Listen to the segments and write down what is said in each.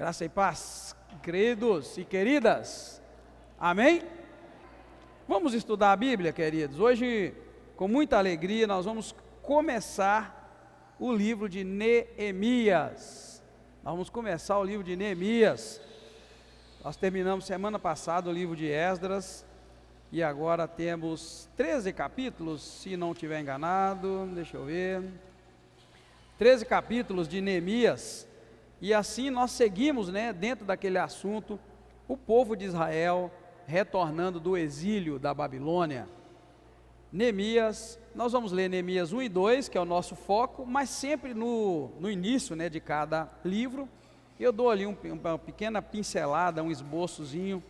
Graça e paz, queridos e queridas, amém? Vamos estudar a Bíblia, queridos. Hoje, com muita alegria, nós vamos começar o livro de Neemias. Nós vamos começar o livro de Neemias. Nós terminamos semana passada o livro de Esdras, e agora temos 13 capítulos, se não estiver enganado, deixa eu ver, 13 capítulos de Neemias. E assim nós seguimos, dentro daquele assunto, o povo de Israel retornando do exílio da Babilônia. Neemias, nós vamos ler Neemias 1 e 2, que é o nosso foco, mas sempre no início, de cada livro, eu dou ali uma pequena pincelada, um esboçozinho,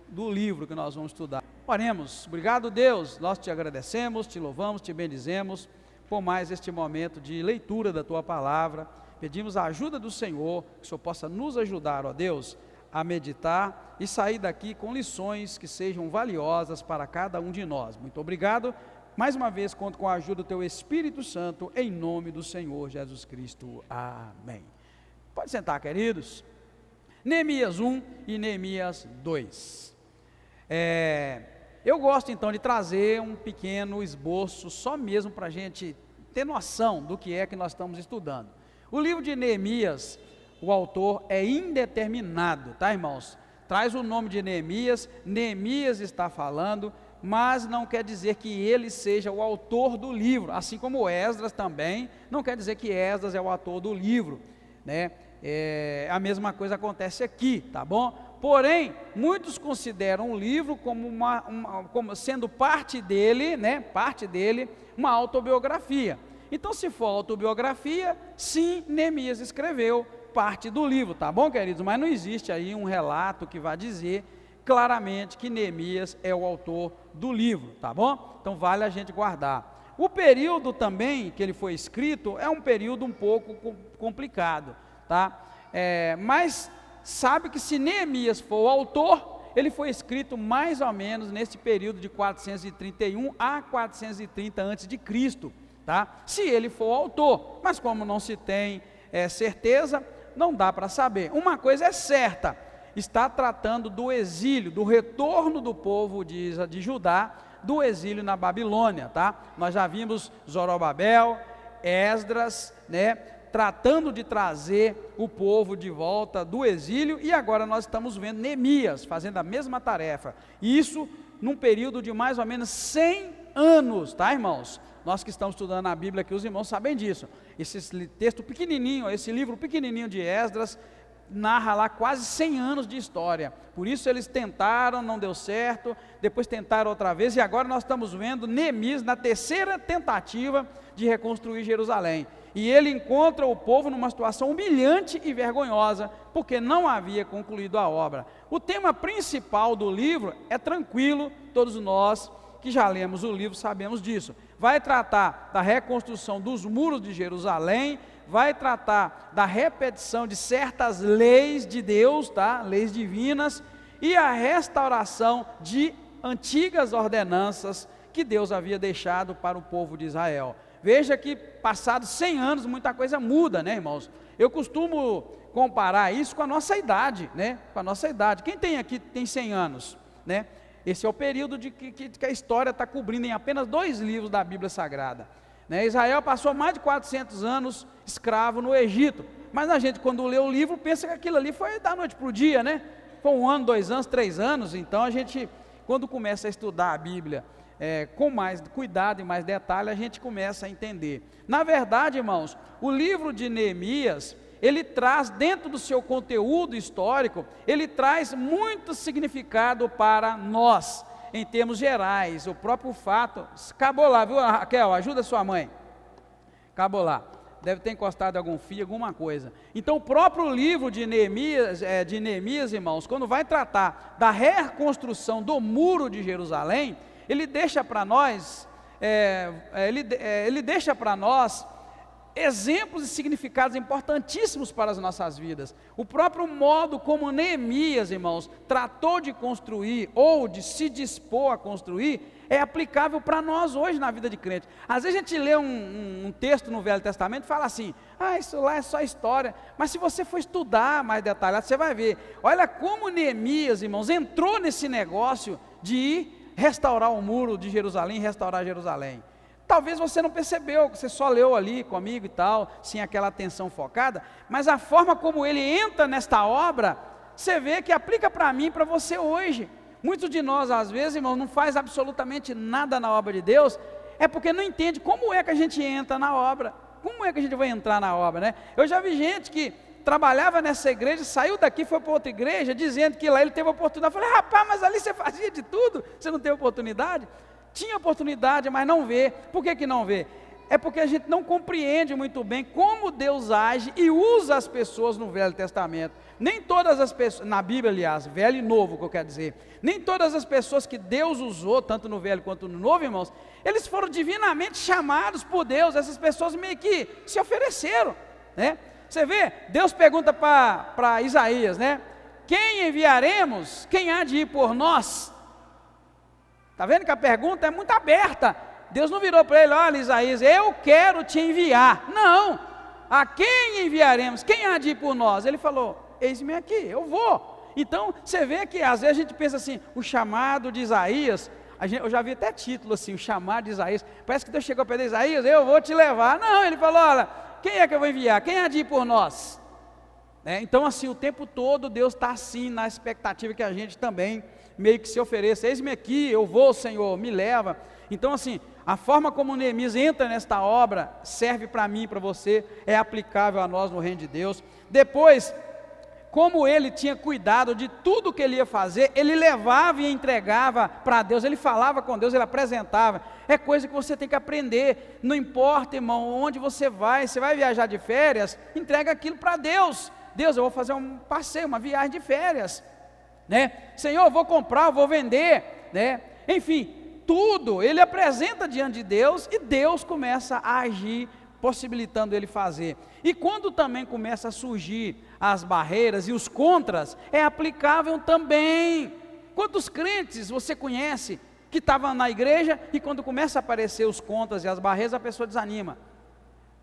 do livro que nós vamos estudar. Oremos. Obrigado, Deus, nós te agradecemos, te louvamos, te bendizemos por mais este momento de leitura da tua palavra. Pedimos a ajuda do Senhor, que o Senhor possa nos ajudar, ó Deus, a meditar e sair daqui com lições que sejam valiosas para cada um de nós. Muito obrigado. Mais uma vez, conto com a ajuda do teu Espírito Santo, em nome do Senhor Jesus Cristo. Amém. Pode sentar, queridos. Neemias 1 e Neemias 2. Eu gosto então de trazer um pequeno esboço, só mesmo para a gente ter noção do que é que nós estamos estudando. O livro de Neemias, o autor é indeterminado, tá, irmãos? Traz o nome de Neemias, Neemias está falando, mas não quer dizer que ele seja o autor do livro, assim como Esdras também, não quer dizer que Esdras é o autor do livro, a mesma coisa acontece aqui, tá bom? Porém, muitos consideram o livro como como sendo parte dele, uma autobiografia. Então, se for autobiografia, sim, Neemias escreveu parte do livro, tá bom, queridos? Mas não existe aí um relato que vá dizer claramente que Neemias é o autor do livro, tá bom? Então, vale a gente guardar. O período também que ele foi escrito é um período um pouco complicado, tá? Mas sabe que se Neemias for o autor, ele foi escrito mais ou menos nesse período de 431 a 430 a.C., tá? Se ele for o autor, mas como não se tem certeza, não dá para saber. Uma coisa é certa, está tratando do exílio, do retorno do povo de Judá, do exílio na Babilônia, tá? Nós já vimos Zorobabel, Esdras, tratando de trazer o povo de volta do exílio, e agora nós estamos vendo Neemias fazendo a mesma tarefa, e isso num período de mais ou menos 100 anos, tá, irmãos? Nós que estamos estudando a Bíblia aqui, os irmãos sabem disso. Esse texto pequenininho, esse livro pequenininho de Esdras, narra lá quase 100 anos de história. Por isso eles tentaram, não deu certo, depois tentaram outra vez, e agora nós estamos vendo Neemias na terceira tentativa de reconstruir Jerusalém. E ele encontra o povo numa situação humilhante e vergonhosa, porque não havia concluído a obra. O tema principal do livro é tranquilo, todos nós que já lemos o livro sabemos disso. Vai tratar da reconstrução dos muros de Jerusalém, vai tratar da repetição de certas leis de Deus, tá? Leis divinas, e a restauração de antigas ordenanças que Deus havia deixado para o povo de Israel. Veja que passados 100 anos muita coisa muda, irmãos? Eu costumo comparar isso com a nossa idade, Com a nossa idade. Quem tem aqui tem 100 anos, Esse é o período que a história está cobrindo em apenas 2 livros da Bíblia Sagrada. Israel passou mais de 400 anos escravo no Egito, mas a gente quando lê o livro pensa que aquilo ali foi da noite para o dia, Foi 1 ano, 2 anos, 3 anos, então a gente quando começa a estudar a Bíblia com mais cuidado e mais detalhe, a gente começa a entender. Na verdade, irmãos, o livro de Neemias, ele traz dentro do seu conteúdo histórico, ele traz muito significado para nós, em termos gerais. O próprio fato, acabou lá, viu, Raquel, ajuda sua mãe, acabou lá, deve ter encostado algum fio, alguma coisa. Então o próprio livro de Neemias, irmãos, quando vai tratar da reconstrução do muro de Jerusalém, ele deixa para nós, exemplos e significados importantíssimos para as nossas vidas. O próprio modo como Neemias, irmãos, tratou de construir ou de se dispor a construir, é aplicável para nós hoje na vida de crente. Às vezes a gente lê um texto no Velho Testamento e fala assim, isso lá é só história, mas se você for estudar mais detalhado, você vai ver, olha como Neemias, irmãos, entrou nesse negócio de ir restaurar o muro de Jerusalém, restaurar Jerusalém. Talvez você não percebeu, você só leu ali comigo e tal, sem aquela atenção focada, mas a forma como ele entra nesta obra, você vê que aplica para mim e para você hoje. Muitos de nós, às vezes, irmãos, não faz absolutamente nada na obra de Deus, é porque não entende como é que a gente entra na obra, como é que a gente vai entrar na obra, né? Eu já vi gente que trabalhava nessa igreja, saiu daqui, foi para outra igreja, dizendo que lá ele teve oportunidade. Eu falei, rapaz, mas ali você fazia de tudo, você não teve oportunidade? Tinha oportunidade, mas não vê. Por que não vê? É porque a gente não compreende muito bem como Deus age e usa as pessoas no Velho Testamento. Nem todas as pessoas, na Bíblia aliás, Velho e Novo que eu quero dizer, nem todas as pessoas que Deus usou, tanto no Velho quanto no Novo, irmãos, eles foram divinamente chamados por Deus. Essas pessoas meio que se ofereceram, né? Você vê, Deus pergunta para Isaías, né? Quem enviaremos? Quem há de ir por nós? Está vendo que a pergunta é muito aberta. Deus não virou para ele, olha Isaías, eu quero te enviar. Não, a quem enviaremos? Quem há de ir por nós? Ele falou, eis-me aqui, eu vou. Então, você vê que às vezes a gente pensa assim, o chamado de Isaías, eu já vi até título assim, o chamado de Isaías, parece que Deus chegou para ele, Isaías, eu vou te levar. Não, ele falou, olha, quem é que eu vou enviar? Quem há de ir por nós? Então assim, o tempo todo Deus está assim, na expectativa que a gente também meio que se ofereça, eis-me aqui, eu vou Senhor, me leva. Então assim, a forma como Neemias entra nesta obra, serve para mim e para você, é aplicável a nós no reino de Deus. Depois, como ele tinha cuidado de tudo que ele ia fazer, ele levava e entregava para Deus, ele falava com Deus, ele apresentava. É coisa que você tem que aprender, não importa, irmão, onde você vai viajar de férias, entrega aquilo para Deus. Deus, eu vou fazer um passeio, uma viagem de férias, né? Senhor, eu vou comprar, eu vou vender, né? Enfim, tudo ele apresenta diante de Deus e Deus começa a agir, possibilitando ele fazer. E quando também começa a surgir as barreiras e os contras, é aplicável também. Quantos crentes você conhece que estavam na igreja e quando começa a aparecer os contras e as barreiras, a pessoa desanima?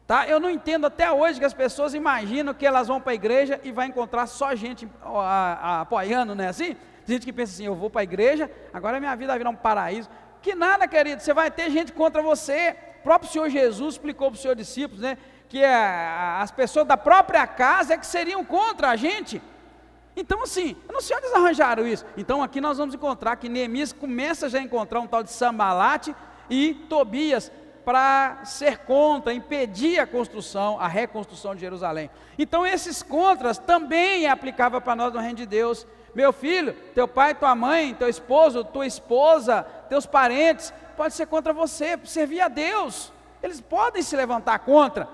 Tá? Eu não entendo até hoje que as pessoas imaginam que elas vão para a igreja e vai encontrar só gente apoiando, não é assim? Gente que pensa assim, eu vou para a igreja, agora minha vida vai virar um paraíso. Que nada, querido, você vai ter gente contra você. O próprio Senhor Jesus explicou para os seus discípulos, né, que as pessoas da própria casa é que seriam contra a gente. Então assim, eu não sei onde eles arranjaram isso. Então aqui nós vamos encontrar que Neemias começa já a encontrar um tal de Sambalate e Tobias, para ser contra, impedir a construção, a reconstrução de Jerusalém. Então esses contras também é aplicável para nós no reino de Deus. Meu filho, teu pai, tua mãe, teu esposo, tua esposa, teus parentes, pode ser contra você, servir a Deus. Eles podem se levantar contra.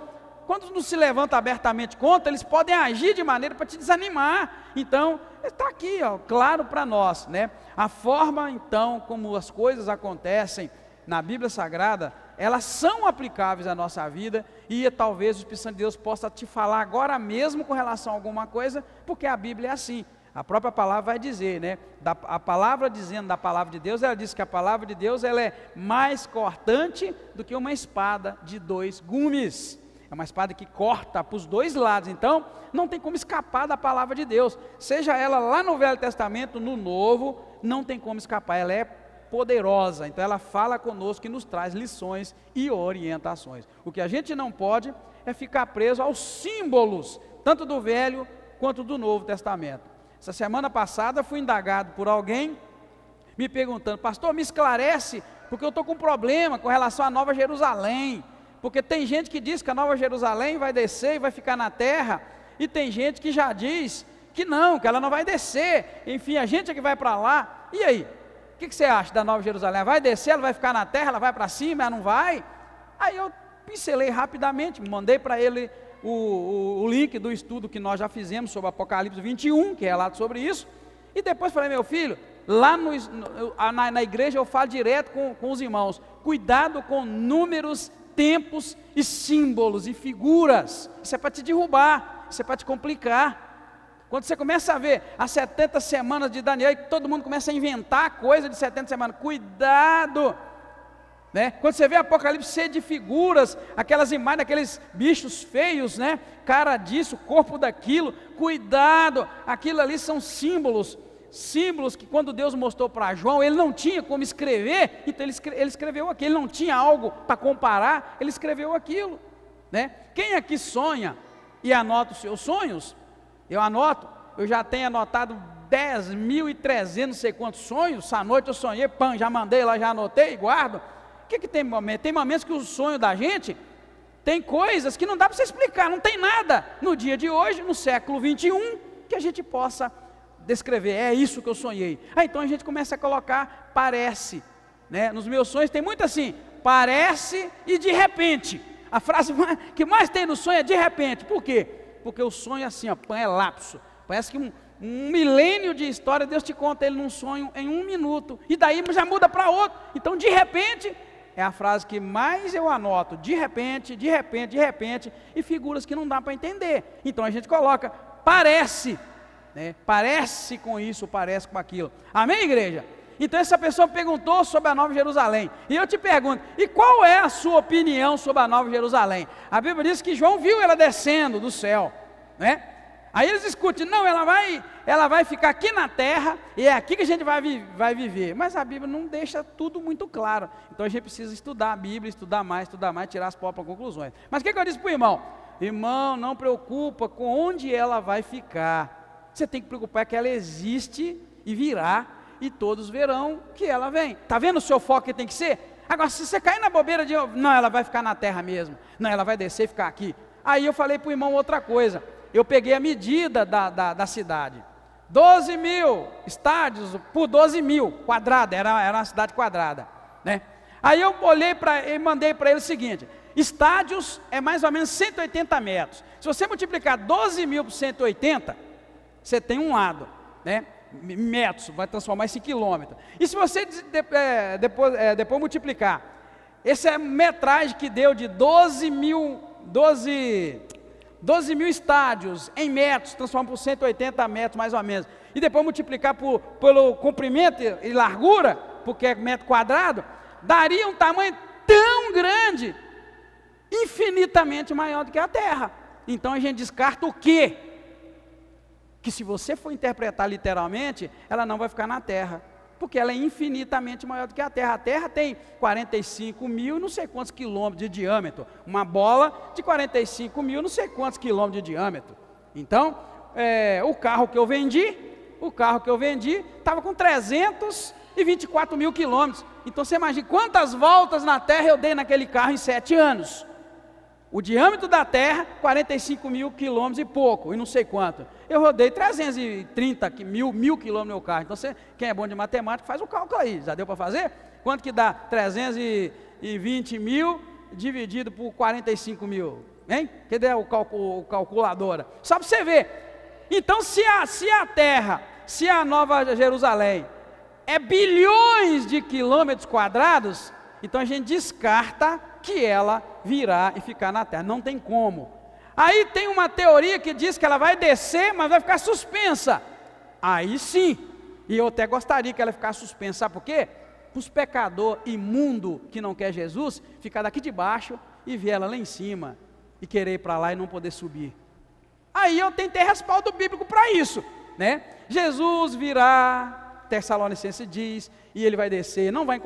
Quando não se levanta abertamente contra, eles podem agir de maneira para te desanimar. Então, está aqui, ó, claro para nós, né? A forma então como as coisas acontecem na Bíblia Sagrada, elas são aplicáveis à nossa vida, e talvez o Espírito Santo de Deus possa te falar agora mesmo com relação a alguma coisa, porque a Bíblia é assim, a própria palavra vai dizer, né, a palavra dizendo da palavra de Deus, ela diz que a palavra de Deus, ela é mais cortante do que uma espada de dois gumes, é uma espada que corta para os dois lados, então não tem como escapar da palavra de Deus, seja ela lá no Velho Testamento, no Novo, não tem como escapar, ela é poderosa, então ela fala conosco e nos traz lições e orientações. O que a gente não pode é ficar preso aos símbolos, tanto do Velho quanto do Novo Testamento. Essa semana passada fui indagado por alguém, me perguntando, pastor, me esclarece, porque eu estou com um problema com relação à Nova Jerusalém, porque tem gente que diz que a Nova Jerusalém vai descer e vai ficar na terra, e tem gente que já diz que não, que ela não vai descer, enfim, a gente é que vai para lá, e aí? O que você acha da Nova Jerusalém? Ela vai descer, ela vai ficar na terra, ela vai para cima, ela não vai? Aí eu pincelei rapidamente, mandei para ele o link do estudo que nós já fizemos sobre Apocalipse 21, que é relato sobre isso, e depois falei, meu filho, lá na igreja eu falo direto com os irmãos, cuidado com números tempos e símbolos e figuras. Isso é para te derrubar, isso é para te complicar. Quando você começa a ver as 70 semanas de Daniel, e todo mundo começa a inventar coisa de 70 semanas, cuidado, né? Quando você vê Apocalipse cheio de figuras, aquelas imagens, aqueles bichos feios, né? Cara disso, corpo daquilo, cuidado, aquilo ali são símbolos que quando Deus mostrou para João, ele não tinha como escrever, então ele escreveu aquilo, ele não tinha algo para comparar, ele escreveu aquilo, né? Quem aqui sonha e anota os seus sonhos? Eu anoto, eu já tenho anotado 10.300, não sei quantos sonhos. Essa noite eu sonhei, já mandei lá, já anotei e guardo. O que tem momento? Tem momentos que o sonho da gente tem coisas que não dá para você explicar, não tem nada no dia de hoje, no século 21, que a gente possa descrever. É isso que eu sonhei. Então a gente começa a colocar parece, né? Nos meus sonhos tem muito assim, parece e de repente. A frase que mais tem no sonho é de repente. Por quê? Porque o sonho é assim, ó, é lapso. Parece que um milênio de história, Deus te conta ele num sonho em 1 minuto, e daí já muda para outro. Então, de repente, é a frase que mais eu anoto, de repente, de repente, de repente, e figuras que não dá para entender. Então a gente coloca, parece, né? Parece com isso, parece com aquilo. Amém, igreja? Então essa pessoa perguntou sobre a Nova Jerusalém, e eu te pergunto, e qual é a sua opinião sobre a Nova Jerusalém? A Bíblia diz que João viu ela descendo do céu, né? Aí eles discutem, não, ela vai ficar aqui na terra, e é aqui que a gente vai viver. Mas a Bíblia não deixa tudo muito claro. Então a gente precisa estudar a Bíblia, estudar mais, tirar as próprias conclusões. Mas o que eu disse para o irmão? Irmão, não preocupa com onde ela vai ficar. Você tem que preocupar que ela existe e virá, e todos verão que ela vem. Está vendo o seu foco que tem que ser? Agora, se você cair na bobeira de, não, ela vai ficar na terra mesmo, não, ela vai descer e ficar aqui. Aí eu falei para o irmão outra coisa, eu peguei a medida da cidade, 12 mil estádios por 12 mil, quadrada, era uma cidade quadrada, né? Aí eu olhei e mandei para ele o seguinte, estádios é mais ou menos 180 metros, se você multiplicar 12 mil por 180, você tem um lado, né? Metros, vai transformar isso em quilômetro. E se você depois multiplicar, essa é a metragem que deu de 12 mil estádios em metros, transforma por 180 metros mais ou menos, e depois multiplicar pelo comprimento e largura, porque é metro quadrado, daria um tamanho tão grande, infinitamente maior do que a Terra. Então a gente descarta o quê? Que se você for interpretar literalmente, ela não vai ficar na Terra, porque ela é infinitamente maior do que a Terra. A Terra tem 45 mil não sei quantos quilômetros de diâmetro, uma bola de 45 mil não sei quantos quilômetros de diâmetro. Então, o carro que eu vendi estava com 324 mil quilômetros. Então você imagina quantas voltas na Terra eu dei naquele carro em 7 anos. O diâmetro da Terra, 45 mil quilômetros e pouco, e não sei quanto. Eu rodei 330 mil quilômetros no meu carro. Então, quem é bom de matemática, faz o cálculo aí. Já deu para fazer? Quanto que dá 320 mil dividido por 45 mil? Hein? Cadê o calculadora? Só para você ver. Então, se a Terra, se a Nova Jerusalém é bilhões de quilômetros quadrados, então a gente descarta que ela virá e ficar na terra, não tem como. Aí tem uma teoria que diz que ela vai descer, mas vai ficar suspensa. Aí sim, e eu até gostaria que ela ficasse suspensa, sabe por quê? Os pecadores imundos que não quer Jesus, ficar daqui de baixo e ver ela lá em cima, e querer ir para lá e não poder subir. Aí eu tenho que ter respaldo bíblico para isso, né? Jesus virá, Tessalonicenses diz, e ele vai descer, não vai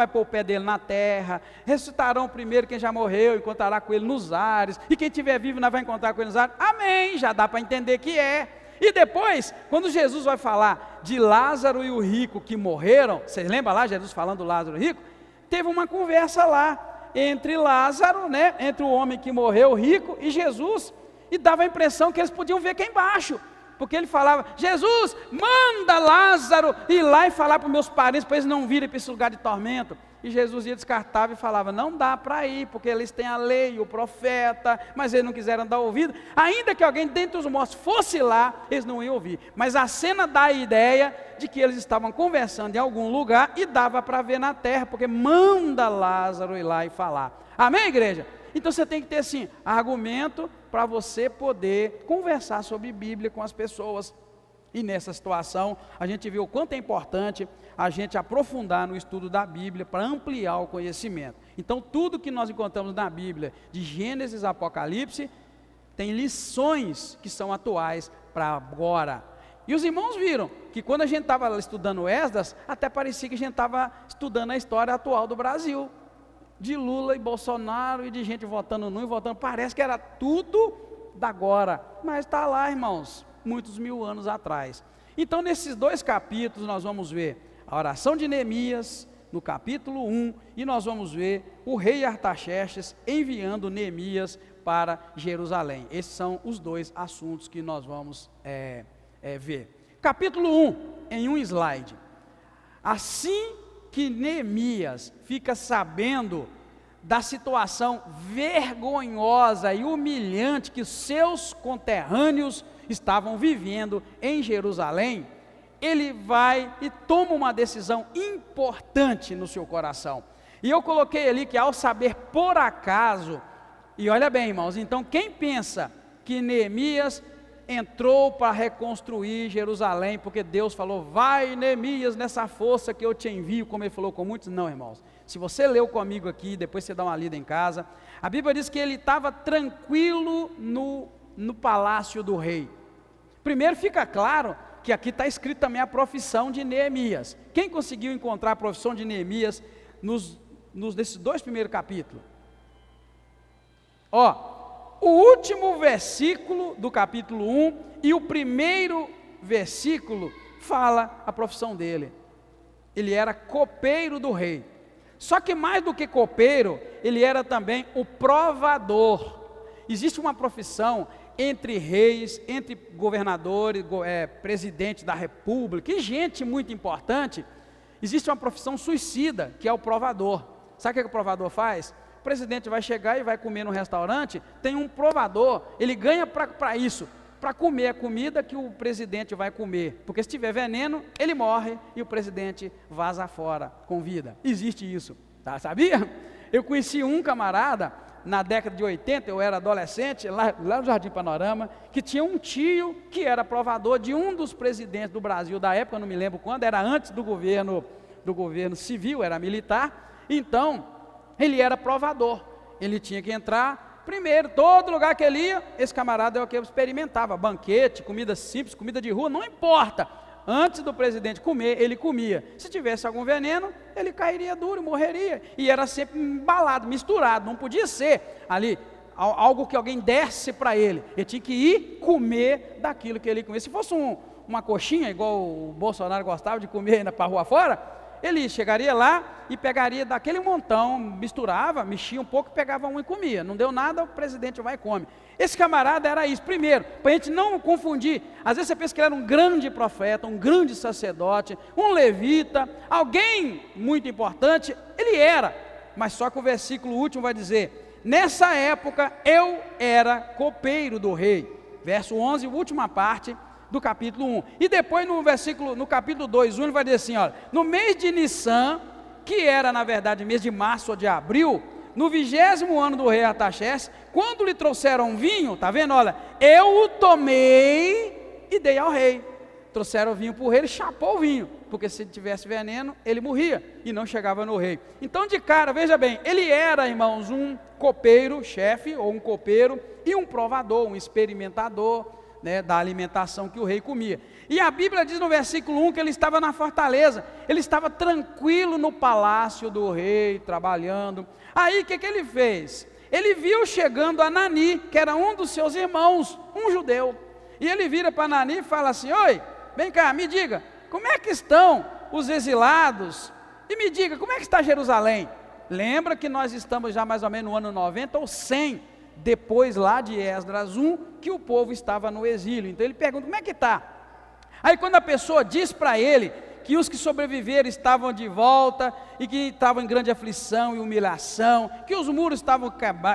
pôr o pé dele na terra, ressuscitarão primeiro quem já morreu, encontrará com ele nos ares, e quem estiver vivo não vai encontrar com ele nos ares, amém, já dá para entender que é. E depois, quando Jesus vai falar de Lázaro e o rico que morreram, vocês lembram lá, Jesus falando do Lázaro e o rico? Teve uma conversa lá, entre Lázaro, né, entre o homem que morreu, o rico, e Jesus, e dava a impressão que eles podiam ver aqui embaixo, porque ele falava, Jesus, manda Lázaro ir lá e falar para os meus parentes, para eles não virem para esse lugar de tormento. E Jesus ia descartava e falava, não dá para ir, porque eles têm a lei e o profeta, mas eles não quiseram dar ouvido. Ainda que alguém dentre os mortos fosse lá, eles não iam ouvir. Mas a cena dá a ideia de que eles estavam conversando em algum lugar e dava para ver na terra, porque manda Lázaro ir lá e falar. Amém, igreja? Então você tem que ter assim, argumento para você poder conversar sobre Bíblia com as pessoas. E nessa situação, a gente viu o quanto é importante a gente aprofundar no estudo da Bíblia para ampliar o conhecimento. Então, tudo que nós encontramos na Bíblia, de Gênesis a Apocalipse, tem lições que são atuais para agora. E os irmãos viram que quando a gente estava estudando Esdras, até parecia que a gente estava estudando a história atual do Brasil, de Lula e Bolsonaro, e de gente votando num e votando, parece que era tudo da agora, mas está lá, irmãos, muitos mil anos atrás. Então, nesses 2 capítulos, nós vamos ver a oração de Neemias, no capítulo 1, e nós vamos ver o rei Artaxerxes enviando Neemias para Jerusalém. Esses são os 2 assuntos que nós vamos ver. Capítulo 1, em um slide. Assim que Neemias fica sabendo da situação vergonhosa e humilhante que seus conterrâneos estavam vivendo em Jerusalém, ele vai e toma uma decisão importante no seu coração. E eu coloquei ali que ao saber por acaso, e olha bem, irmãos, então quem pensa que Neemias entrou para reconstruir Jerusalém, porque Deus falou, vai Neemias nessa força que eu te envio, como ele falou com muitos, não, irmãos. Se você leu comigo aqui, depois você dá uma lida em casa, a Bíblia diz que ele estava tranquilo no palácio do rei. Primeiro fica claro que aqui está escrito também a profissão de Neemias. Quem conseguiu encontrar a profissão de Neemias nesses 2 primeiros capítulos? O último versículo do capítulo 1 e o primeiro versículo fala a profissão dele. Ele era copeiro do rei. Só que mais do que copeiro, ele era também o provador. Existe uma profissão entre reis, entre governadores, presidente da república, e gente muito importante. Existe uma profissão suicida, que é o provador. Sabe o que o provador faz? O presidente vai chegar e vai comer no restaurante, tem um provador, ele ganha para isso, para comer a comida que o presidente vai comer, porque se tiver veneno, ele morre e o presidente vaza fora com vida. Existe isso, tá? Sabia? Eu conheci um camarada, na década de 80, eu era adolescente, lá no Jardim Panorama, que tinha um tio que era provador de um dos presidentes do Brasil da época, eu não me lembro quando, era antes do governo civil, era militar. Então, ele era provador, ele tinha que entrar primeiro, todo lugar que ele ia, esse camarada é o que experimentava, banquete, comida simples, comida de rua, não importa, antes do presidente comer, ele comia, se tivesse algum veneno, ele cairia duro, morreria, e era sempre embalado, misturado, não podia ser ali, algo que alguém desse para ele tinha que ir comer daquilo que ele comia. Se fosse uma coxinha, igual o Bolsonaro gostava de comer para a rua fora, ele chegaria lá e pegaria daquele montão, misturava, mexia um pouco, pegava um e comia. Não deu nada, o presidente vai e come. Esse camarada era isso. Primeiro, para a gente não confundir, às vezes você pensa que ele era um grande profeta, um grande sacerdote, um levita, alguém muito importante, ele era. Mas só que o versículo último vai dizer, nessa época eu era copeiro do rei. Verso 11, última parte do capítulo 1, e depois no capítulo 2, 1, ele vai dizer assim, olha, no mês de Nissan, que era na verdade mês de março ou de abril, no 20º ano do rei Artaxerxes, quando lhe trouxeram vinho, tá vendo, olha, eu o tomei e dei ao rei. Trouxeram o vinho para o rei, ele chapou o vinho, porque se tivesse veneno, ele morria, e não chegava no rei. Então de cara, veja bem, ele era, irmãos, um copeiro, chefe, ou um copeiro, e um provador, um experimentador, da alimentação que o rei comia. E a Bíblia diz no versículo 1 que ele estava na fortaleza, ele estava tranquilo no palácio do rei, trabalhando. Aí o que ele fez? Ele viu chegando Anani, que era um dos seus irmãos, um judeu, e ele vira para Anani e fala assim, oi, vem cá, me diga, como é que estão os exilados? E me diga, como é que está Jerusalém? Lembra que nós estamos já mais ou menos no ano 90 ou 100, depois lá de Esdras 1, que o povo estava no exílio. Então ele pergunta, como é que está? Aí quando a pessoa diz para ele que os que sobreviveram estavam de volta e que estavam em grande aflição e humilhação, que os muros estavam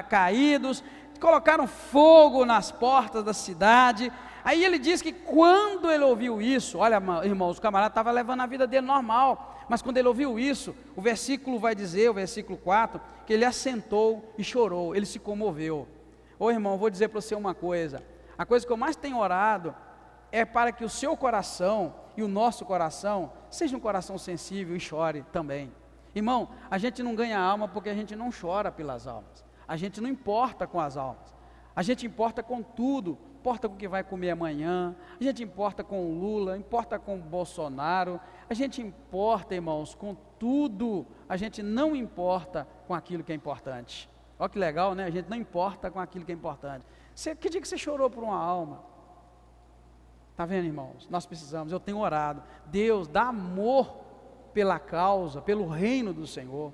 caídos, colocaram fogo nas portas da cidade. Aí ele diz que quando ele ouviu isso, olha, irmãos, o camarada estava levando a vida dele normal, mas quando ele ouviu isso, o versículo vai dizer, o versículo 4, que ele assentou e chorou, ele se comoveu. Ô irmão, vou dizer para você uma coisa, a coisa que eu mais tenho orado é para que o seu coração e o nosso coração seja um coração sensível e chore também. Irmão, a gente não ganha alma porque a gente não chora pelas almas, a gente não importa com as almas, a gente importa com tudo, importa com o que vai comer amanhã, a gente importa com o Lula, importa com o Bolsonaro, a gente importa, irmãos, com tudo, a gente não importa com aquilo que é importante. Olha que legal, né? A gente não importa com aquilo que é importante. Que dia que você chorou por uma alma? Está vendo, irmãos? Nós precisamos, eu tenho orado, Deus, dá amor pela causa, pelo reino do Senhor,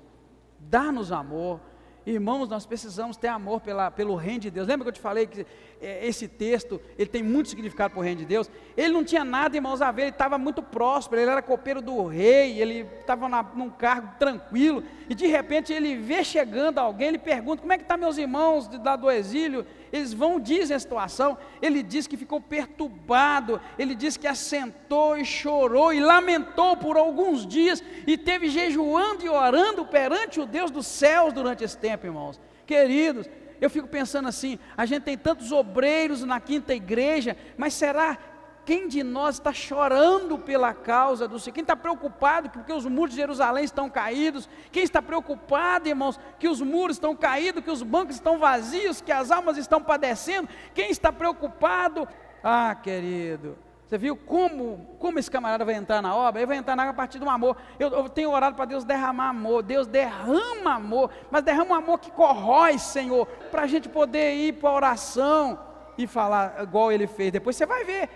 dá-nos amor. Irmãos, nós precisamos ter amor pelo reino de Deus. Lembra que eu te falei que esse texto, ele tem muito significado para o reino de Deus? Ele não tinha nada, irmãos, a ver, ele estava muito próspero, ele era copeiro do rei, ele estava num cargo tranquilo, e de repente ele vê chegando alguém, ele pergunta, como é que estão meus irmãos do exílio? Eles dizem a situação, ele diz que ficou perturbado, ele diz que assentou e chorou e lamentou por alguns dias, e teve jejuando e orando perante o Deus dos céus durante esse tempo, irmãos. Queridos, eu fico pensando assim, a gente tem tantos obreiros na quinta igreja, mas será quem de nós está chorando pela causa do Senhor? Quem está preocupado porque os muros de Jerusalém estão caídos? Quem está preocupado, irmãos, que os muros estão caídos, que os bancos estão vazios, que as almas estão padecendo? Quem está preocupado? Ah, querido, você viu como esse camarada vai entrar na obra? Ele vai entrar na obra a partir do amor. Eu tenho orado para Deus derramar amor. Deus derrama amor, mas derrama um amor que corrói, Senhor, para a gente poder ir para a oração e falar igual ele fez. Depois você vai ver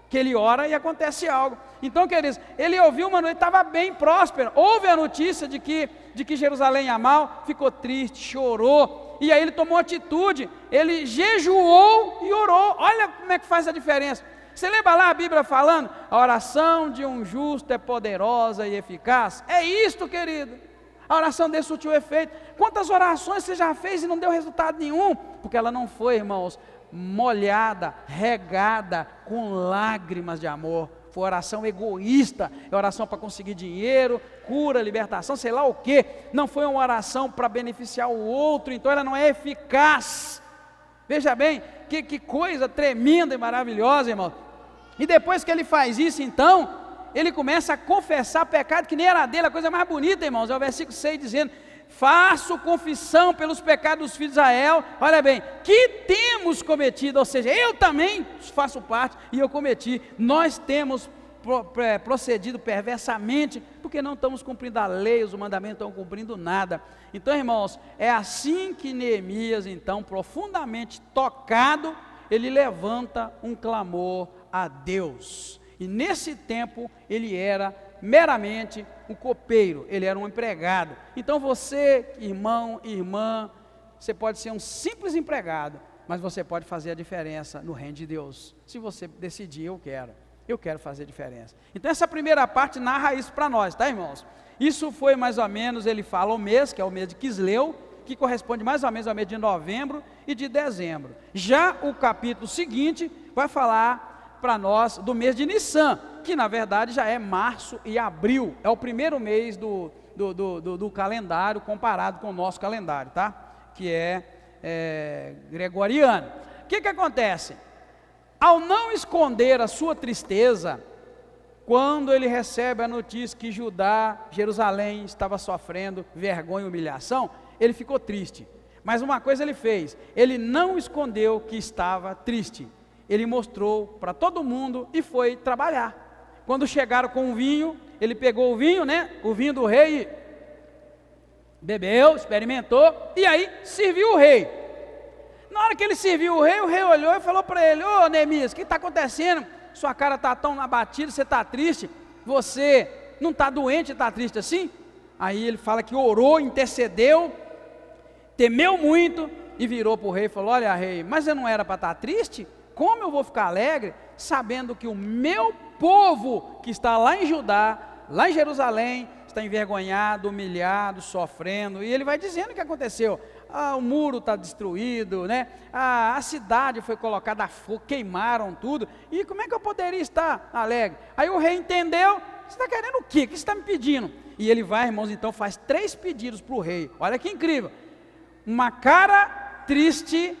que ele ora e acontece algo. Então, queridos, ele ouviu uma noite, estava bem próspero, ouve a notícia de que Jerusalém ia mal, ficou triste, chorou, e aí ele tomou atitude, ele jejuou e orou. Olha como é que faz a diferença. Você lembra lá a Bíblia falando, a oração de um justo é poderosa e eficaz? É isto, querido, a oração dele surtiu efeito. Quantas orações você já fez e não deu resultado nenhum? Porque ela não foi, irmãos, molhada, regada com lágrimas de amor. Foi oração egoísta, é oração para conseguir dinheiro, cura, libertação, sei lá o que. Não foi uma oração para beneficiar o outro, então ela não é eficaz. Veja bem, que coisa tremenda e maravilhosa, irmão. E depois que ele faz isso, então, ele começa a confessar pecado que nem era dele. A coisa mais bonita, irmãos, é o versículo 6 dizendo: faço confissão pelos pecados dos filhos de Israel, olha bem, que temos cometido, ou seja, eu também faço parte e eu cometi, nós temos procedido perversamente, porque não estamos cumprindo a lei, os mandamentos não estão cumprindo nada. Então, irmãos, é assim que Neemias, então, profundamente tocado, ele levanta um clamor a Deus, e nesse tempo ele era meramente um copeiro, ele era um empregado. Então você, irmão, irmã, você pode ser um simples empregado, mas você pode fazer a diferença no reino de Deus, se você decidir, eu quero fazer diferença. Então essa primeira parte narra isso para nós, tá, irmãos? Isso foi mais ou menos, ele fala o mês, que é o mês de Quisleu, que corresponde mais ou menos ao mês de novembro e de dezembro. Já o capítulo seguinte vai falar para nós do mês de Nissan, que na verdade já é março e abril, é o primeiro mês do calendário comparado com o nosso calendário, tá? Que é gregoriano. O que acontece? Ao não esconder a sua tristeza, quando ele recebe a notícia que Jerusalém estava sofrendo vergonha e humilhação, ele ficou triste. Mas uma coisa ele fez, ele não escondeu que estava triste, ele mostrou para todo mundo e foi trabalhar. Quando chegaram com o vinho, ele pegou o vinho, né, o vinho do rei, bebeu, experimentou, e aí serviu o rei. Na hora que ele serviu o rei olhou e falou para ele: ô Neemias, o que está acontecendo? Sua cara está tão abatida, você está triste, você não está doente, está triste assim? Aí ele fala que orou, intercedeu, temeu muito e virou para o rei e falou: olha, rei, mas eu não era para estar triste? Como eu vou ficar alegre sabendo que o meu povo que está lá em Judá lá em Jerusalém, está envergonhado, humilhado, sofrendo, e ele vai dizendo o que aconteceu. O muro está destruído, né? A cidade foi colocada a fogo, queimaram tudo, e como é que eu poderia estar alegre? Aí o rei entendeu: você está querendo o quê? O que você está me pedindo? E ele vai, irmãos, então faz 3 pedidos para o rei. Olha que incrível, uma cara triste,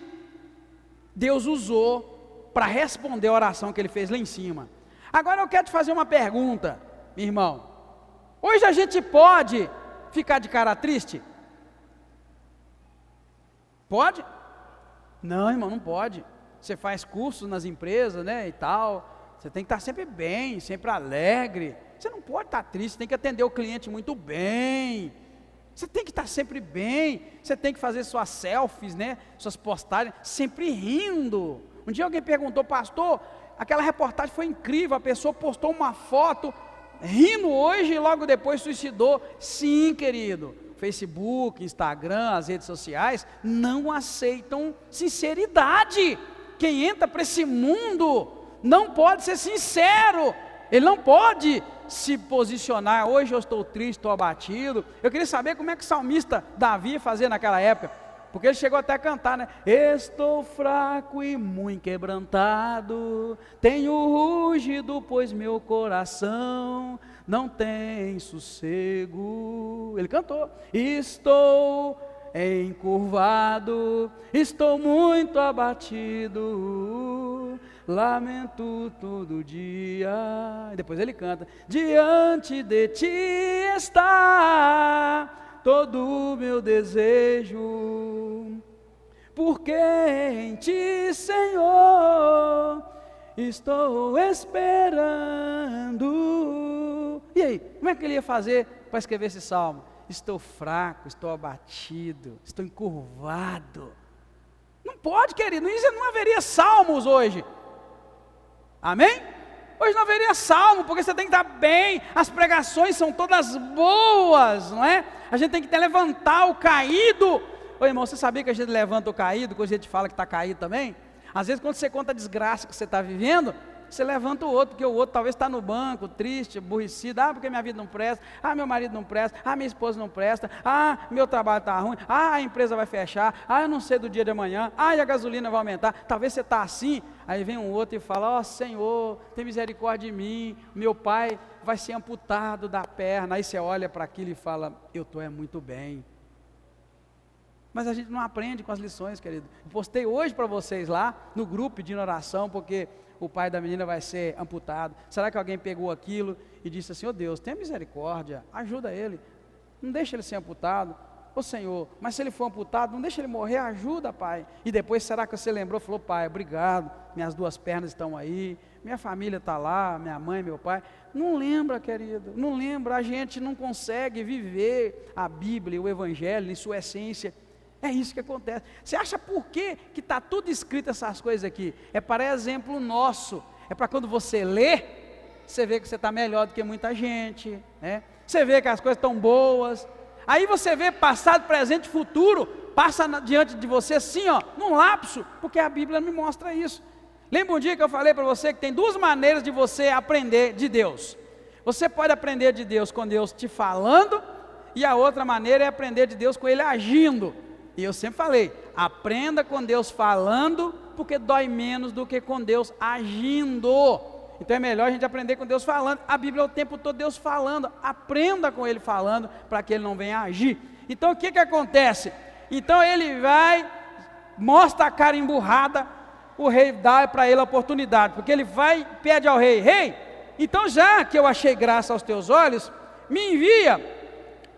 Deus usou para responder a oração que ele fez lá em cima. Agora eu quero te fazer uma pergunta, meu irmão. Hoje a gente pode ficar de cara triste? Pode? Não, irmão, não pode. Você faz cursos nas empresas, né, e tal. Você tem que estar sempre bem, sempre alegre. Você não pode estar triste, você tem que atender o cliente muito bem. Você tem que estar sempre bem. Você tem que fazer suas selfies, né, suas postagens, sempre rindo. Um dia alguém perguntou: pastor, aquela reportagem foi incrível, a pessoa postou uma foto rindo hoje e logo depois suicidou. Sim, querido, Facebook, Instagram, as redes sociais não aceitam sinceridade. Quem entra para esse mundo não pode ser sincero, ele não pode se posicionar: hoje eu estou triste, estou abatido. Eu queria saber como é que o salmista Davi fazia naquela época, porque ele chegou até a cantar, né? Estou fraco e muito quebrantado, tenho rugido, pois meu coração não tem sossego. Ele cantou: estou encurvado, estou muito abatido, lamento todo dia. E depois ele canta: diante de ti está todo o meu desejo, porque em ti, Senhor, estou esperando. E aí, como é que ele ia fazer para escrever esse salmo? Estou fraco, estou abatido, estou encurvado. Não pode, querido, não haveria salmos hoje. Amém? Hoje não haveria salmo, porque você tem que estar bem, as pregações são todas boas, não é? A gente tem que levantar o caído. Ô irmão, você sabia que a gente levanta o caído, quando a gente fala que está caído também? Às vezes quando você conta a desgraça que você está vivendo, você levanta o outro, porque o outro talvez está no banco, triste, aborrecido. Porque minha vida não presta, meu marido não presta, minha esposa não presta, meu trabalho está ruim, a empresa vai fechar, eu não sei do dia de amanhã, e a gasolina vai aumentar. Talvez você está assim, aí vem um outro e fala: ó Senhor, tem misericórdia de mim, meu pai vai ser amputado da perna. Aí você olha para aquilo e fala: eu estou muito bem. Mas a gente não aprende com as lições, querido. Eu postei hoje para vocês lá, no grupo pedindo oração, porque o pai da menina vai ser amputado. Será que alguém pegou aquilo e disse assim: ó Deus, tenha misericórdia, ajuda ele, não deixa ele ser amputado. Ô Senhor, mas se ele for amputado, não deixa ele morrer, ajuda, Pai. E depois, será que você lembrou? Falou: Pai, obrigado, minhas 2 pernas estão aí, minha família está lá, minha mãe, meu pai. Não lembra, querido, não lembra. A gente não consegue viver a Bíblia, o Evangelho em sua essência. É isso que acontece. Você acha por que está tudo escrito essas coisas aqui? É para exemplo nosso, é para quando você lê, você vê que você está melhor do que muita gente, né? Você vê que as coisas estão boas, aí você vê passado, presente e futuro, passa diante de você assim, ó, num lapso, porque a Bíblia me mostra isso. Lembra um dia que eu falei para você que tem 2 maneiras de você aprender de Deus? Você pode aprender de Deus com Deus te falando, e a outra maneira é aprender de Deus com Ele agindo. E eu sempre falei: aprenda com Deus falando, porque dói menos do que com Deus agindo. Então é melhor a gente aprender com Deus falando. A Bíblia é o tempo todo Deus falando. Aprenda com Ele falando, para que Ele não venha agir. Então o que acontece? Então ele vai, mostra a cara emburrada, o rei dá para ele a oportunidade, porque ele vai e pede ao rei: rei, então já que eu achei graça aos teus olhos, me envia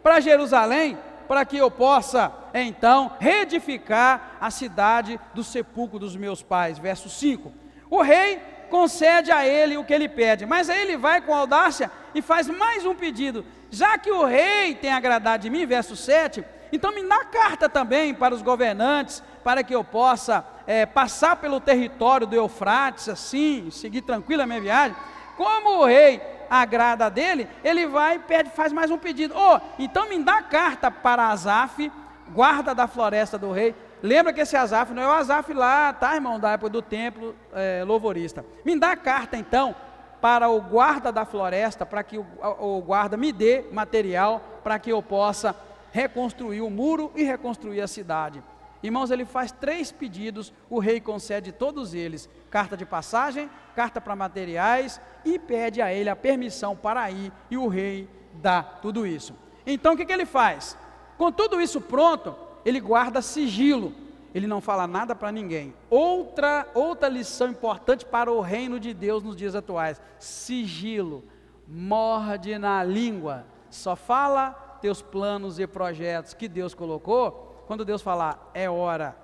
para Jerusalém, para que eu possa então reedificar a cidade do sepulcro dos meus pais. Verso 5, o rei concede a ele o que ele pede, mas aí ele vai com audácia e faz mais um pedido: já que o rei tem agradado de mim, verso 7, então me dá carta também para os governantes, para que eu possa passar pelo território do Eufrates, assim, seguir tranquilo a minha viagem. Como o rei agrada dele, ele vai e pede, faz mais um pedido: então me dá carta para Asaf, guarda da floresta do rei. Lembra que esse Asaf não é o Asaf lá, tá, irmão, da época do templo louvorista. Me dá a carta então para o guarda da floresta, para que o guarda me dê material, para que eu possa reconstruir o muro e reconstruir a cidade. Irmãos, ele faz 3 pedidos, o rei concede todos eles: carta de passagem, carta para materiais, e pede a ele a permissão para ir, e o rei dá tudo isso. Então o que ele faz? Com tudo isso pronto, ele guarda sigilo, ele não fala nada para ninguém. Outra lição importante para o reino de Deus nos dias atuais: sigilo, morde na língua, só fala teus planos e projetos que Deus colocou, quando Deus falar, é hora.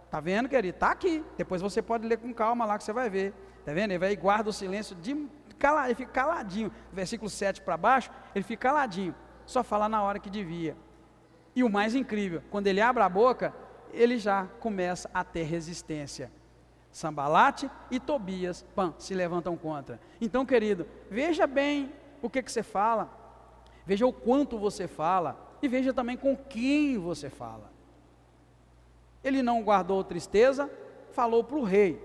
Está vendo, querido? Está aqui, depois você pode ler com calma lá que você vai ver, está vendo? Ele vai e guarda o silêncio, ele fica caladinho, versículo 7 para baixo, ele fica caladinho, só fala na hora que devia. E o mais incrível, quando ele abre a boca, ele já começa a ter resistência. Sambalate e Tobias, se levantam contra. Então, querido, veja bem o que você fala, veja o quanto você fala, e veja também com quem você fala. Ele não guardou tristeza, falou para o rei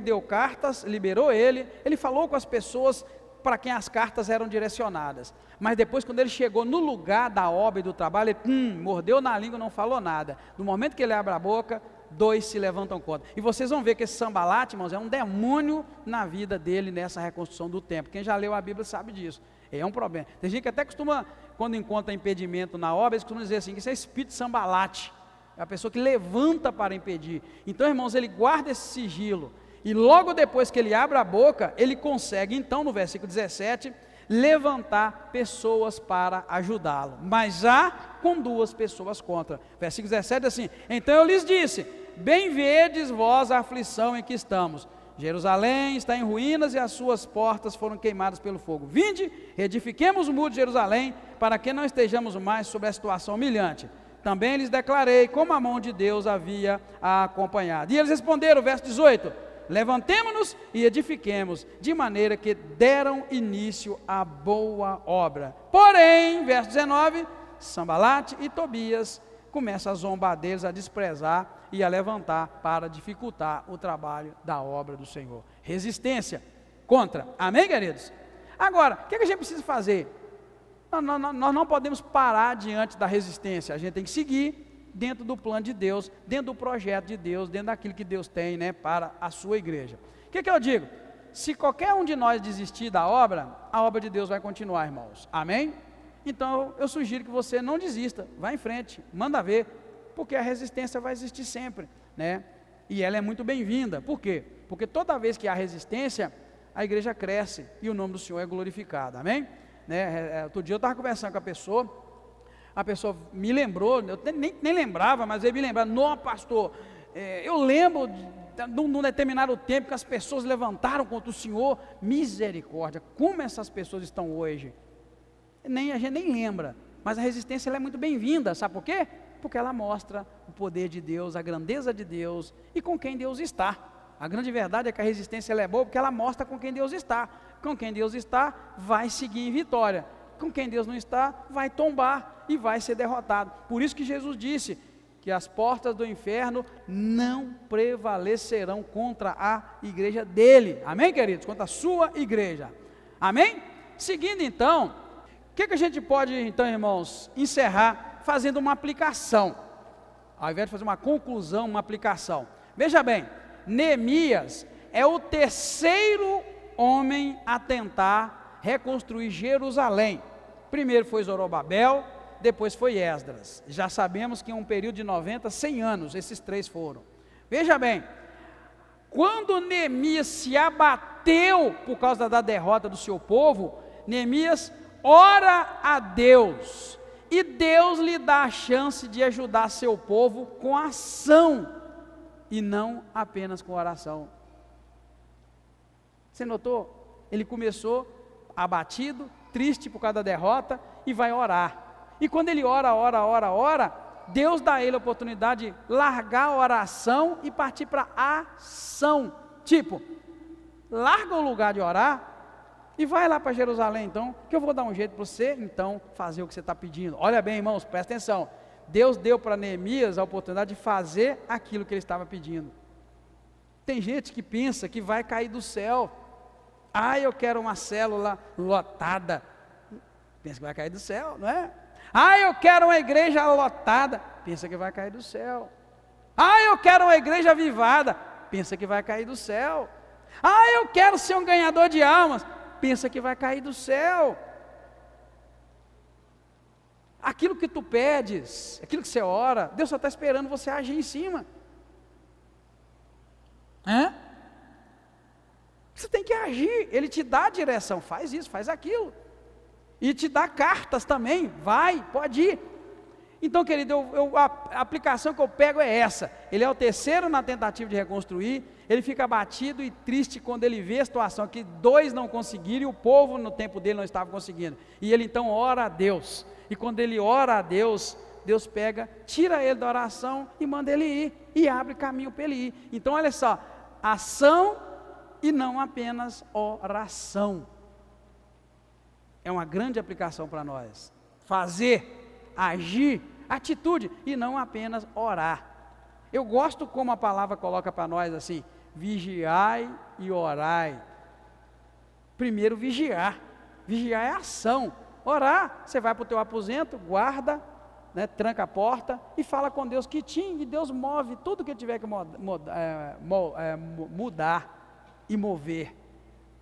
deu cartas, liberou ele falou com as pessoas para quem as cartas eram direcionadas, mas depois, quando ele chegou no lugar da obra e do trabalho, ele mordeu na língua e não falou nada. No momento que ele abre a boca, 2 se levantam contra. E vocês vão ver que esse Sambalate, irmãos, é um demônio na vida dele, nessa reconstrução do templo. Quem já leu a Bíblia sabe disso, é um problema. Tem gente que até costuma, quando encontra impedimento na obra, eles costumam dizer assim, que isso é espírito de Sambalate, é a pessoa que levanta para impedir. Então, irmãos, ele guarda esse sigilo, e logo depois que ele abre a boca, ele consegue, então, no versículo 17, levantar pessoas para ajudá-lo, mas já com 2 pessoas contra. Versículo 17 assim: então eu lhes disse, bem vedes vós a aflição em que estamos, Jerusalém está em ruínas e as suas portas foram queimadas pelo fogo. Vinde, edifiquemos o muro de Jerusalém, para que não estejamos mais sob a situação humilhante. Também lhes declarei como a mão de Deus havia acompanhado. E eles responderam, verso 18, levantemo-nos e edifiquemos, de maneira que deram início à boa obra. Porém, verso 19, Sambalate e Tobias começam a zombar deles, a desprezar e a levantar para dificultar o trabalho da obra do Senhor. Resistência contra. Amém, queridos? Agora, o que a gente precisa fazer? Nós não podemos parar diante da resistência, a gente tem que seguir dentro do plano de Deus, dentro do projeto de Deus, dentro daquilo que Deus tem, para a sua igreja. O que eu digo? Se qualquer um de nós desistir da obra, a obra de Deus vai continuar, irmãos. Amém? Então eu sugiro que você não desista, vá em frente, manda ver, porque a resistência vai existir sempre, e ela é muito bem-vinda. Por quê? Porque toda vez que há resistência, a igreja cresce e o nome do Senhor é glorificado. Amém? Outro dia eu estava conversando com a pessoa me lembrou, eu nem lembrava, mas ele me lembrava, não, pastor, eu lembro de um determinado tempo que as pessoas levantaram contra o Senhor. Misericórdia, como essas pessoas estão hoje? A gente nem lembra, mas a resistência ela é muito bem-vinda, sabe por quê? Porque ela mostra o poder de Deus, a grandeza de Deus e com quem Deus está. A grande verdade é que a resistência ela é boa porque ela mostra com quem Deus está. Com quem Deus está, vai seguir em vitória. Com quem Deus não está, vai tombar e vai ser derrotado. Por isso que Jesus disse que as portas do inferno não prevalecerão contra a igreja dele. Amém, queridos? Contra a sua igreja. Amém? Seguindo então, o que a gente pode então, irmãos, encerrar fazendo uma aplicação, ao invés de fazer uma conclusão, uma aplicação. Veja bem, Neemias é o 3º homem a tentar reconstruir Jerusalém. Primeiro foi Zorobabel, depois foi Esdras. Já sabemos que em um período de 90, 100 anos, esses 3 foram. Veja bem, quando Neemias se abateu por causa da derrota do seu povo, Neemias ora a Deus, e Deus lhe dá a chance de ajudar seu povo com ação, e não apenas com oração. Você notou? Ele começou abatido, triste por causa da derrota, e vai orar. E quando ele ora, Deus dá a ele a oportunidade de largar a oração e partir para a ação. Tipo, larga o lugar de orar e vai lá para Jerusalém então, que eu vou dar um jeito para você, então, fazer o que você está pedindo. Olha bem, irmãos, presta atenção. Deus deu para Neemias a oportunidade de fazer aquilo que ele estava pedindo. Tem gente que pensa que vai cair do céu. Ah, eu quero uma célula lotada. Pensa que vai cair do céu, não é? Ah, eu quero uma igreja lotada. Pensa que vai cair do céu. Ah, eu quero uma igreja avivada. Pensa que vai cair do céu. Ah, eu quero ser um ganhador de almas. Pensa que vai cair do céu. Aquilo que tu pedes, aquilo que você ora, Deus só está esperando você agir em cima. Você tem que agir, Ele te dá a direção, faz isso, faz aquilo. E te dá cartas também, vai, pode ir. Então, querido, a aplicação que eu pego é essa. Ele é o terceiro na tentativa de reconstruir. Ele fica abatido e triste quando ele vê a situação que 2 não conseguiram e o povo no tempo dele não estava conseguindo. E ele então ora a Deus. E quando ele ora a Deus, Deus pega, tira ele da oração e manda ele ir. E abre caminho para ele ir. Então, olha só, ação e não apenas oração. É uma grande aplicação para nós. Fazer, agir, atitude e não apenas orar. Eu gosto como a palavra coloca para nós assim: vigiai e orai. Primeiro vigiar. Vigiar é ação. Orar, você vai para o teu aposento, guarda, né, tranca a porta e fala com Deus que tinha, e Deus move tudo que tiver que mudar e mover.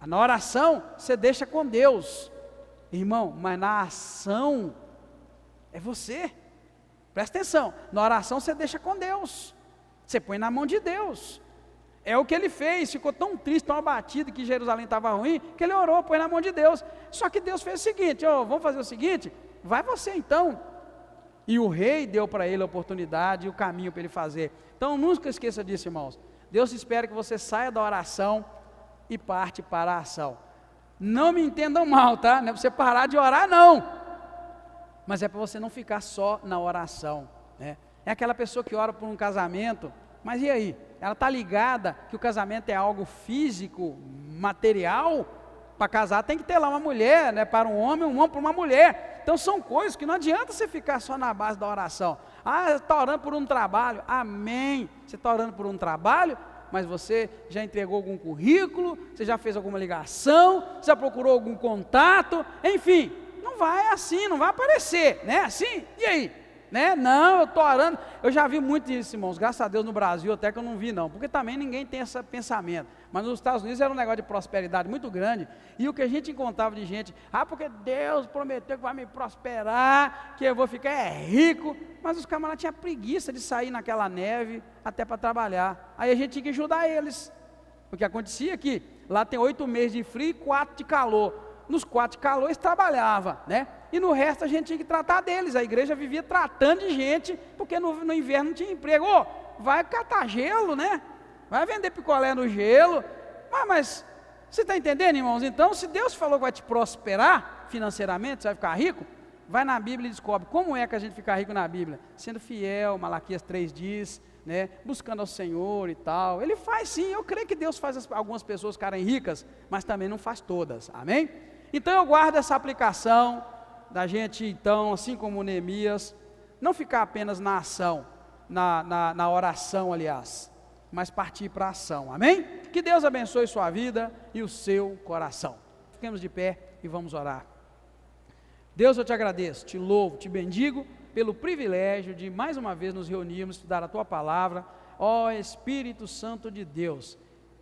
Na oração, você deixa com Deus, irmão, mas na ação é você. Presta atenção, na oração você deixa com Deus, você põe na mão de Deus. É o que ele fez, ficou tão triste, tão abatido que Jerusalém estava ruim, que ele orou, põe na mão de Deus. Só que Deus fez o seguinte: vamos fazer o seguinte, vai você então. E o rei deu para ele a oportunidade e o caminho para ele fazer. Então nunca esqueça disso, irmãos. Deus espera que você saia da oração e parte para a ação. Não me entendam mal, tá? Não é para você parar de orar, não. Mas é para você não ficar só na oração, né? É aquela pessoa que ora por um casamento, mas e aí? Ela está ligada que o casamento é algo físico, material. Para casar tem que ter lá uma mulher, né? Para um homem para uma mulher. Então são coisas que não adianta você ficar só na base da oração. Ah, está orando por um trabalho, amém. Você está orando por um trabalho, mas você já entregou algum currículo, você já fez alguma ligação, você já procurou algum contato, enfim, não vai assim, não vai aparecer, né? Assim, e aí? Né? Não, eu estou orando. Eu já vi muito isso, irmãos, graças a Deus no Brasil até que eu não vi não, porque também ninguém tem esse pensamento, mas nos Estados Unidos era um negócio de prosperidade muito grande, e o que a gente encontrava de gente, porque Deus prometeu que vai me prosperar, que eu vou ficar rico, mas os camaradas tinham preguiça de sair naquela neve até para trabalhar, aí a gente tinha que ajudar eles. O que acontecia é que lá tem 8 meses de frio e 4 de calor, nos 4 de calor eles trabalhavam, né? E no resto a gente tinha que tratar deles. A igreja vivia tratando de gente, porque no inverno não tinha emprego. Vai catar gelo, né? Vai vender picolé no gelo. Mas você está entendendo, irmãos? Então, se Deus falou que vai te prosperar financeiramente, você vai ficar rico, vai na Bíblia e descobre como é que a gente fica rico na Bíblia. Sendo fiel, Malaquias 3 diz, né? Buscando ao Senhor e tal. Ele faz sim, eu creio que Deus faz algumas pessoas ficarem ricas, mas também não faz todas, amém? Então eu guardo essa aplicação da gente, então, assim como Neemias, não ficar apenas na ação, na oração, aliás, mas partir para a ação, amém? Que Deus abençoe sua vida e o seu coração. Fiquemos de pé e vamos orar. Deus, eu te agradeço, te louvo, te bendigo pelo privilégio de mais uma vez nos reunirmos, estudar a tua palavra. Ó Espírito Santo de Deus,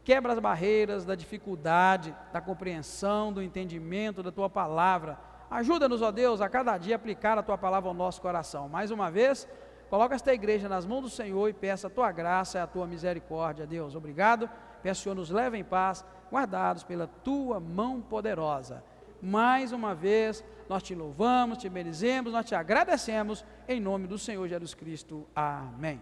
quebra as barreiras da dificuldade, da compreensão, do entendimento da tua palavra. Ajuda-nos, ó Deus, a cada dia aplicar a tua palavra ao nosso coração. Mais uma vez, coloca esta igreja nas mãos do Senhor e peça a tua graça e a tua misericórdia, Deus. Obrigado. Peço, Senhor, nos leve em paz, guardados pela tua mão poderosa. Mais uma vez, nós te louvamos, te bendizemos, nós te agradecemos, em nome do Senhor Jesus Cristo. Amém.